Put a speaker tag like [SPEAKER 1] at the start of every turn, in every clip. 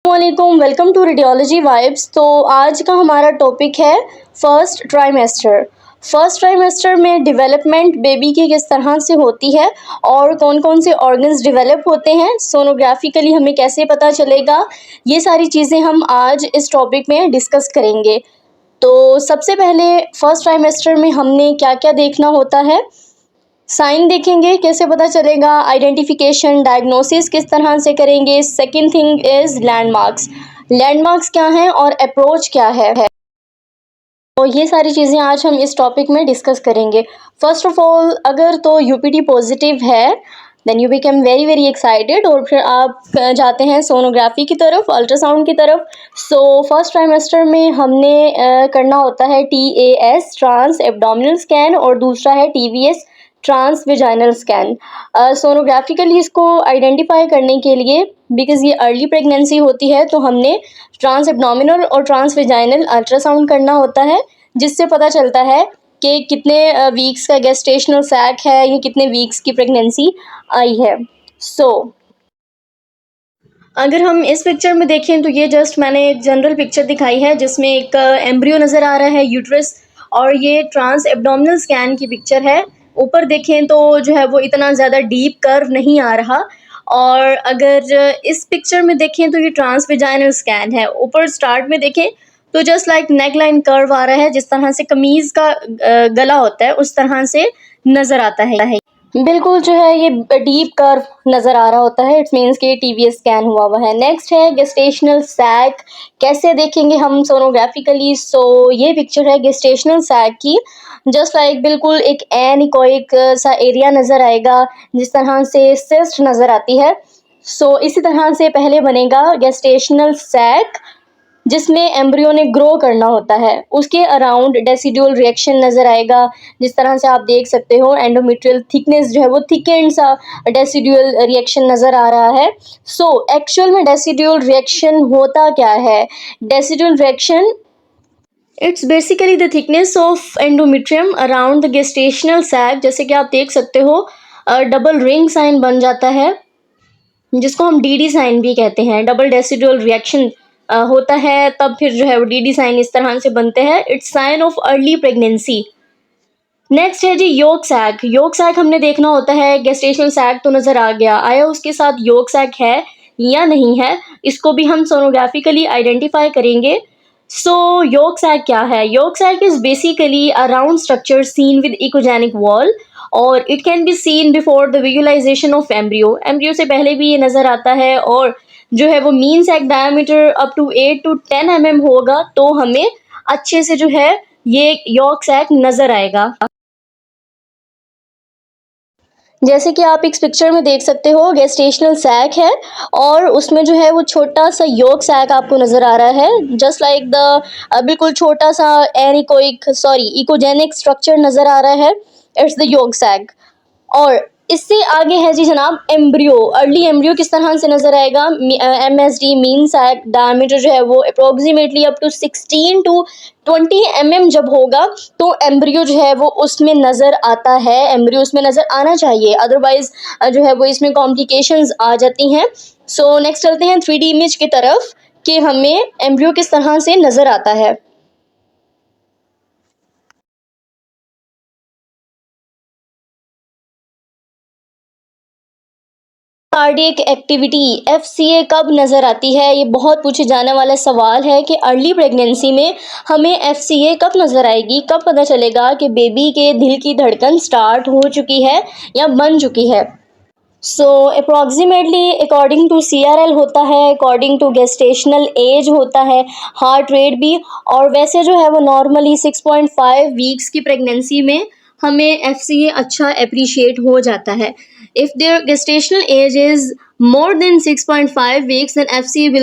[SPEAKER 1] वालेकुम, welcome to radiology vibes. तो आज का हमारा टॉपिक है फर्स्ट ट्राइमेस्टर। फर्स्ट ट्राइमेस्टर में डेवलपमेंट बेबी की किस तरह से होती है और कौन कौन से ऑर्गन्स डेवलप होते हैं, सोनोग्राफिकली हमें कैसे पता चलेगा, ये सारी चीज़ें हम आज इस टॉपिक में डिस्कस करेंगे। तो सबसे पहले फर्स्ट ट्राइमेस्टर में हमने क्या क्या देखना होता है। साइन देखेंगे, कैसे पता चलेगा, आइडेंटिफिकेशन, डायग्नोसिस किस तरह से करेंगे। Second thing is landmarks. Landmarks क्या हैं और अप्रोच क्या है। तो ये सारी चीज़ें आज हम इस टॉपिक में डिस्कस करेंगे। फर्स्ट ऑफ ऑल, अगर तो यूपीटी पॉजिटिव है then you become very very excited और फिर आप जाते हैं सोनोग्राफी की तरफ, अल्ट्रासाउंड की तरफ। सो फर्स्ट ट्राइमेस्टर में हमने करना होता है TAS ट्रांस एब्डोमिनल स्कैन और दूसरा है TVS ट्रांस वेजाइनल स्कैन। सोनोग्राफिकली इसको आइडेंटिफाई करने के लिए, बिकॉज ये अर्ली प्रेगनेंसी होती है, तो हमने ट्रांस एब्डोमिनल और ट्रांस वेजाइनल अल्ट्रासाउंड करना होता है, जिससे पता चलता है कि कितने वीक्स का गेस्टेशनल सैक है या कितने वीक्स की प्रेगनेंसी आई है। अगर हम इस पिक्चर में देखें तो ये जस्ट मैंने एक जनरल पिक्चर दिखाई है जिसमें एक एम्ब्रियो नज़र आ रहा है, यूट्रस, और ये ट्रांस एब्डोमिनल स्कैन की पिक्चर है। ऊपर देखें तो जो है वो इतना ज़्यादा डीप कर्व नहीं आ रहा, और अगर इस पिक्चर में देखें तो ये ट्रांस वेजाइनल स्कैन है। ऊपर स्टार्ट में देखें तो just like neck line curve आ रहा है, जिस तरह से कमीज़ का गला होता है उस तरह से नज़र आता है। बिल्कुल जो है ये डीप कर्व नज़र आ रहा होता है, इट मीन्स कि TVS स्कैन हुआ हुआ है। नेक्स्ट है गेस्टेशनल सैक। कैसे देखेंगे हम सोनोग्राफिकली? सो ये पिक्चर है गेस्टेशनल सैक की। जस्ट लाइक बिल्कुल एक एनीकोइक सा एरिया नज़र आएगा, जिस तरह से सिस्ट नज़र आती है। सो इसी तरह से पहले बनेगा गेस्टेशनल सैक, जिसमें एम्ब्रियो ने ग्रो करना होता है। उसके अराउंड डेसिडुअल रिएक्शन नज़र आएगा, जिस तरह से आप देख सकते हो एंडोमेट्रियल थिकनेस जो है वो थिकेंड सा डेसिडुअल रिएक्शन नज़र आ रहा है। सो एक्चुअल में डेसिडुअल रिएक्शन होता क्या है? Decidual reaction, it's basically the thickness of endometrium around the gestational sac. जैसे कि आप देख सकते हो डबल रिंग साइन बन जाता है, जिसको हम DD साइन भी कहते हैं। डबल डेसिडुअल रिएक्शन होता है, तब फिर जो है वो DD साइन इस तरह से बनते हैं। It's sign of early pregnancy. Next है जी योक सैक। योक सैक हमने देखना होता है, गेस्टेशनल सैक तो नज़र आ गया, आया उसके साथ योक सैक है या नहीं है, इसको भी हम सोनोग्राफिकली आइडेंटिफाई करेंगे। सो योक सैक क्या है? Yolk sac is basically a round structure seen with echogenic wall, और it can be seen before the visualisation of embryo. Embryo से पहले भी ये नज़र आता है, और जो है वो mean sac diameter up to 8 to 10 mm होगा, तो हमें अच्छे से जो है ये योक सैक नज़र आएगा। जैसे कि आप इस पिक्चर में देख सकते हो गेस्टेशनल सैक है, और उसमें जो है वो छोटा सा योक सैक आपको नज़र आ रहा है, जस्ट लाइक द बिल्कुल छोटा सा इकोजेनिक स्ट्रक्चर नज़र आ रहा है। It's the yolk sac. और इससे आगे है जी जनाब एम्ब्रियो। अर्ली एम्ब्रियो किस तरह से नज़र आएगा? MSD मीन सैक डायमीटर जो है वो approximately up to 16 to 20 mm जब होगा, तो एम्ब्रियो जो है वो उसमें नज़र आता है। एम्ब्रियो उसमें नज़र आना चाहिए, अदरवाइज जो है वो इसमें कॉम्प्लिकेशंस आ जाती हैं। सो नेक्स्ट चलते हैं 3D इमेज की तरफ कि हमें एम्ब्रियो किस तरह से नज़र आता है। कार्डियक एक्टिविटी FCA कब नज़र आती है? ये बहुत पूछे जाने वाला सवाल है कि अर्ली प्रेगनेंसी में हमें FCA कब नज़र आएगी, कब पता चलेगा कि बेबी के दिल की धड़कन स्टार्ट हो चुकी है या बन चुकी है। सो अप्रॉक्सीमेटली अकॉर्डिंग टू CRL होता है, अकॉर्डिंग टू गेस्टेशनल एज होता है, हार्ट रेट भी, और वैसे जो है वो नॉर्मली 6.5 वीक्स की प्रेगनेंसी में हमें FCA अच्छा अप्रिशिएट हो जाता है। If there gestational age is more than 6.5 weeks then FCA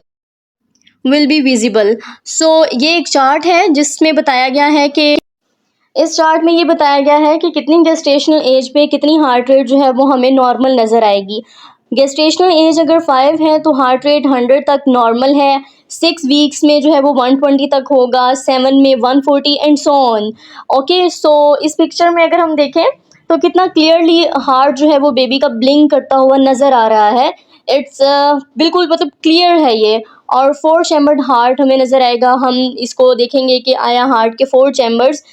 [SPEAKER 1] will be visible. So ये एक चार्ट है जिसमें बताया गया है कि इस चार्ट में ये बताया गया है कि कितनी गेस्टेशनल एज पे कितनी हार्ट रेट जो है वो हमें नॉर्मल नज़र आएगी। गेस्टेशनल एज अगर 5 है तो हार्ट रेट 100 तक नॉर्मल है, 6 वीक्स में जो है वो 120 तक होगा, 7 में 140 एंड सो ऑन। ओके, सो इस पिक्चर में अगर हम देखें तो कितना क्लियरली हार्ट जो है वो बेबी का ब्लिंक करता हुआ नज़र आ रहा है। इट्स बिल्कुल मतलब क्लियर है ये। और 4 चैम्बर्ड हार्ट हमें नज़र आएगा। हम इसको देखेंगे कि आया हार्ट के 4 चैम्बर्स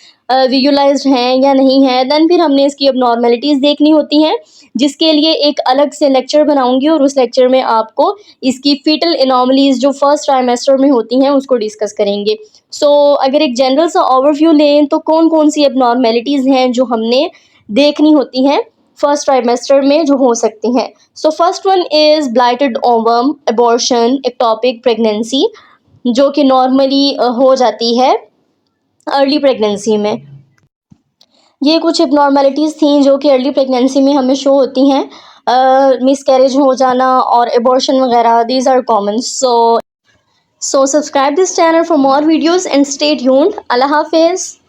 [SPEAKER 1] विजुलाइज्ड हैं या नहीं है। देन फिर हमने इसकी अबनॉर्मलिटीज़ देखनी होती हैं, जिसके लिए एक अलग से लेक्चर बनाऊंगी और उस लेक्चर में आपको इसकी फीटल एनॉमलीज़ जो फर्स्ट ट्राइमेस्टर में होती हैं उसको डिस्कस करेंगे। सो अगर एक जनरल सा ओवरव्यू लें तो कौन कौन सी अबनॉर्मलिटीज़ हैं जो हमने देखनी होती हैं फर्स्ट ट्राइमेस्टर में जो हो सकती हैं। So first one is blighted ovum, abortion, ectopic pregnancy, जो कि नॉर्मली हो जाती है अर्ली प्रेगनेंसी में। ये कुछ एबनॉर्मेलिटीज़ थी जो कि अर्ली प्रेगनेंसी में हमें शो होती हैं, मिसकैरेज हो जाना और एबॉर्शन वगैरह, these are common. So subscribe this channel for more videos and stay tuned. अल्लाह हाफिज़।